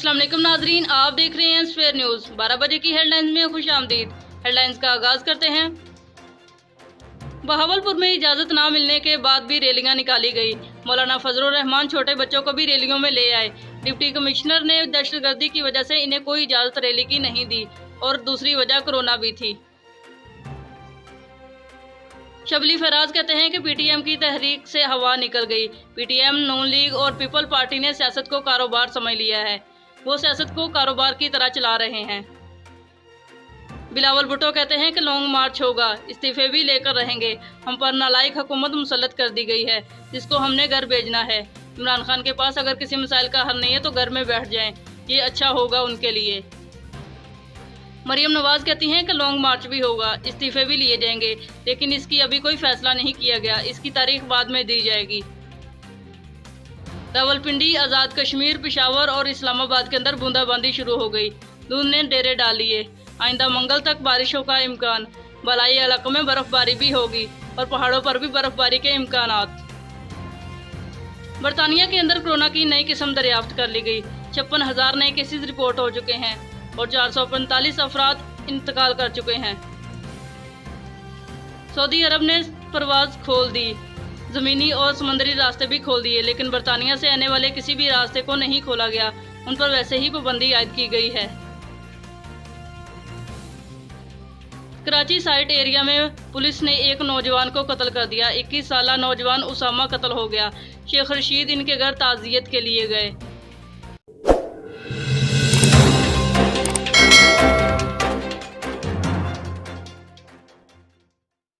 अस्सलाम वालेकुम नाजरीन, आप देख रहे हैं स्फेयर न्यूज़। 12 बजे की हेडलाइंस में खुश आमदीद। हेडलाइंस का आगाज करते हैं। बहावलपुर में इजाज़त ना मिलने के बाद भी रैलियां निकाली गई। मौलाना फजलुर रहमान छोटे बच्चों को भी रैलियों में ले आए। डिप्टी कमिश्नर ने दहशतगर्दी की वजह से इन्हें कोई इजाज़त रैली की नहीं दी और दूसरी वजह कोरोना भी थी। शबली फराज कहते हैं कि पीटीएम की तहरीक से हवा निकल गई। पीटीएम, नून लीग और पीपल पार्टी ने सियासत को कारोबार समझ लिया है। वो सियासत को कारोबार की तरह चला रहे हैं। बिलावल भुट्टो कहते हैं कि लॉन्ग मार्च होगा, इस्तीफे भी लेकर रहेंगे। हम पर नालायक हुकूमत मुसल्लत कर दी गई है, जिसको हमने घर भेजना है। इमरान खान के पास अगर किसी मसाइल का हल नहीं है तो घर में बैठ जाएं, ये अच्छा होगा उनके लिए। मरियम नवाज कहती हैं कि लॉन्ग मार्च भी होगा, इस्तीफे भी लिए जाएंगे, लेकिन इसकी अभी कोई फैसला नहीं किया गया, इसकी तारीख बाद में दी जाएगी। रावलपिंडी, आज़ाद कश्मीर, पेशावर और इस्लामाबाद के अंदर बूंदाबांदी शुरू हो गई। धुंध ने डेरे डाल लिए। आइंदा मंगल तक बारिशों का इम्कान। बलाई इलाकों में बर्फबारी भी होगी और पहाड़ों पर भी बर्फबारी के इम्कानात। बरतानिया के अंदर कोरोना की नई किस्म दरियाफ्त कर ली गई। 56,000 नए केसेस रिपोर्ट हो चुके हैं और 445 अफराद इंतकाल कर चुके हैं। सऊदी अरब ने परवाज खोल दी। ज़मीनी और समुद्री रास्ते भी खोल दिए, लेकिन बरतानिया से आने वाले किसी भी रास्ते को नहीं खोला गया। उन पर वैसे ही पाबंदी आयद की गई है। कराची साइट एरिया में पुलिस ने एक नौजवान को कत्ल कर दिया। 21 साला नौजवान उसामा कत्ल हो गया। शेख रशीद इनके घर ताज़ियत के लिए गए।